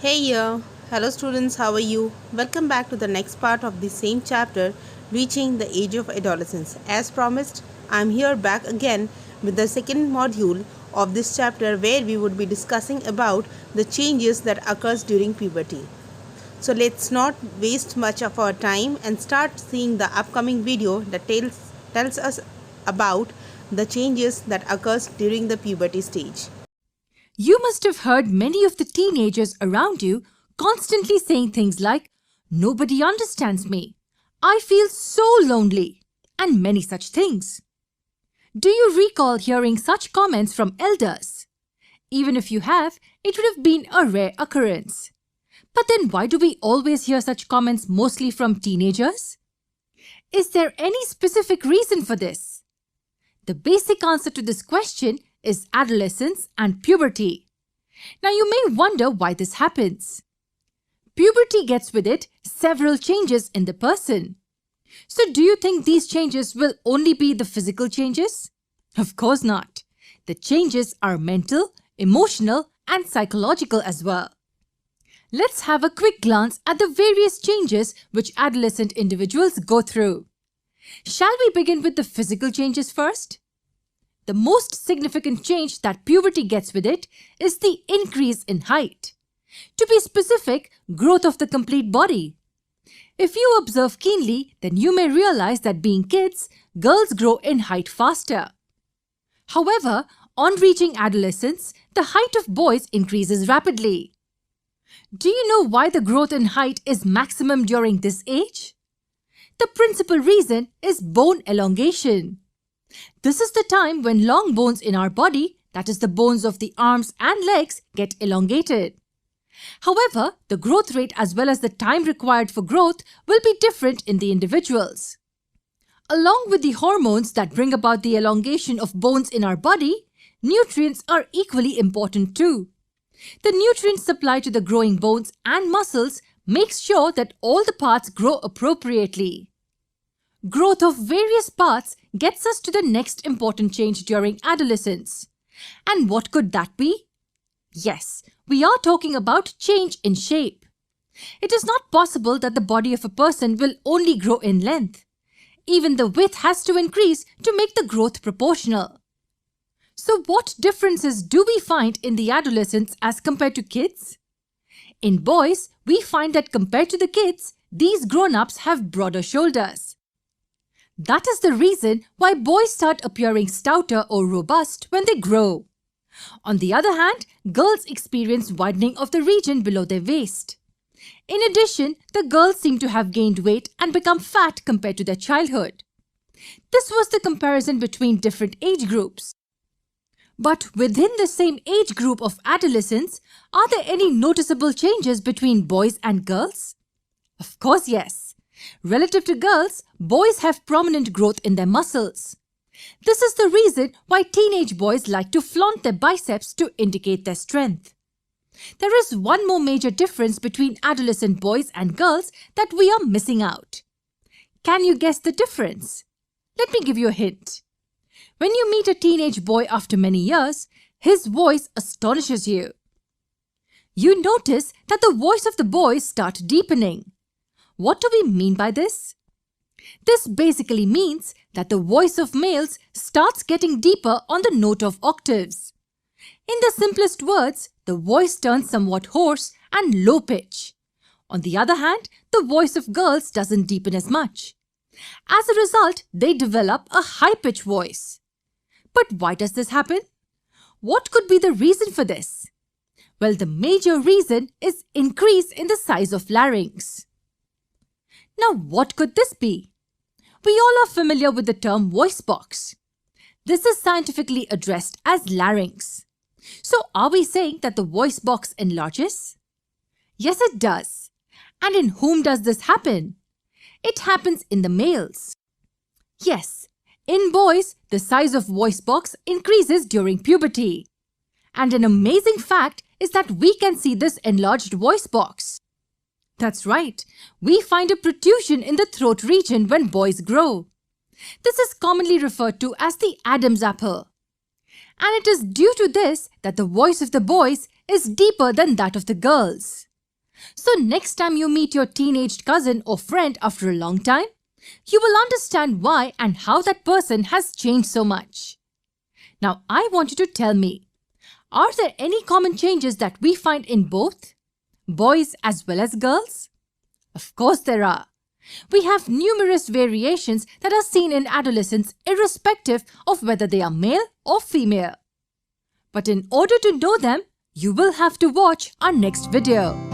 Hey, hello students, how are you? Welcome back to the next part of the same chapter, Reaching the Age of Adolescence. As promised, I'm here back again with the second module of this chapter where we would be discussing about the changes that occurs during puberty. So let's not waste much of our time and start seeing the upcoming video that tells us about the changes that occurs during the puberty stage. You must have heard many of the teenagers around you constantly saying things like, "Nobody understands me," "I feel so lonely," and many such things. Do you recall hearing such comments from elders? Even if you have, it would have been a rare occurrence. But then why do we always hear such comments mostly from teenagers? Is there any specific reason for this? The basic answer to this question is adolescence and puberty. Now you may wonder why this happens. Puberty gets with it several changes in the person. So do you think these changes will only be the physical changes? Of course not. The changes are mental, emotional, and psychological as well. Let's have a quick glance at the various changes which adolescent individuals go through. Shall we begin with the physical changes first? The most significant change that puberty gets with it is the increase in height. To be specific, growth of the complete body. If you observe keenly, then you may realize that being kids, girls grow in height faster. However, on reaching adolescence, the height of boys increases rapidly. Do you know why the growth in height is maximum during this age? The principal reason is bone elongation. This is the time when long bones in our body, that is the bones of the arms and legs, get elongated. However, the growth rate as well as the time required for growth will be different in the individuals. Along with the hormones that bring about the elongation of bones in our body, nutrients are equally important too. The nutrients supplied to the growing bones and muscles makes sure that all the parts grow appropriately. Growth of various parts gets us to the next important change during adolescence. And what could that be? Yes, we are talking about change in shape. It is not possible that the body of a person will only grow in length. Even the width has to increase to make the growth proportional. So what differences do we find in the adolescents as compared to kids? In boys, we find that compared to the kids, these grown-ups have broader shoulders. That is the reason why boys start appearing stouter or robust when they grow. On the other hand, girls experience widening of the region below their waist. In addition, the girls seem to have gained weight and become fat compared to their childhood. This was the comparison between different age groups. But within the same age group of adolescents, are there any noticeable changes between boys and girls? Of course, yes. Relative to girls, boys have prominent growth in their muscles. This is the reason why teenage boys like to flaunt their biceps to indicate their strength. There is one more major difference between adolescent boys and girls that we are missing out. Can you guess the difference? Let me give you a hint. When you meet a teenage boy after many years, his voice astonishes you. You notice that the voice of the boys starts deepening. What do we mean by this? This basically means that the voice of males starts getting deeper on the note of octaves. In the simplest words, the voice turns somewhat hoarse and low pitch. On the other hand, the voice of girls doesn't deepen as much. As a result, they develop a high-pitched voice. But why does this happen? What could be the reason for this? Well, the major reason is increase in the size of larynx. Now, what could this be? We all are familiar with the term voice box. This is scientifically addressed as larynx. So, are we saying that the voice box enlarges? Yes, it does. And in whom does this happen? It happens in the males. Yes, in boys, the size of voice box increases during puberty. And an amazing fact is that we can see this enlarged voice box. That's right, we find a protrusion in the throat region when boys grow. This is commonly referred to as the Adam's apple. And it is due to this that the voice of the boys is deeper than that of the girls. So next time you meet your teenaged cousin or friend after a long time, you will understand why and how that person has changed so much. Now I want you to tell me, are there any common changes that we find in both, boys as well as girls? Of course there are. We have numerous variations that are seen in adolescents irrespective of whether they are male or female. But in order to know them, you will have to watch our next video.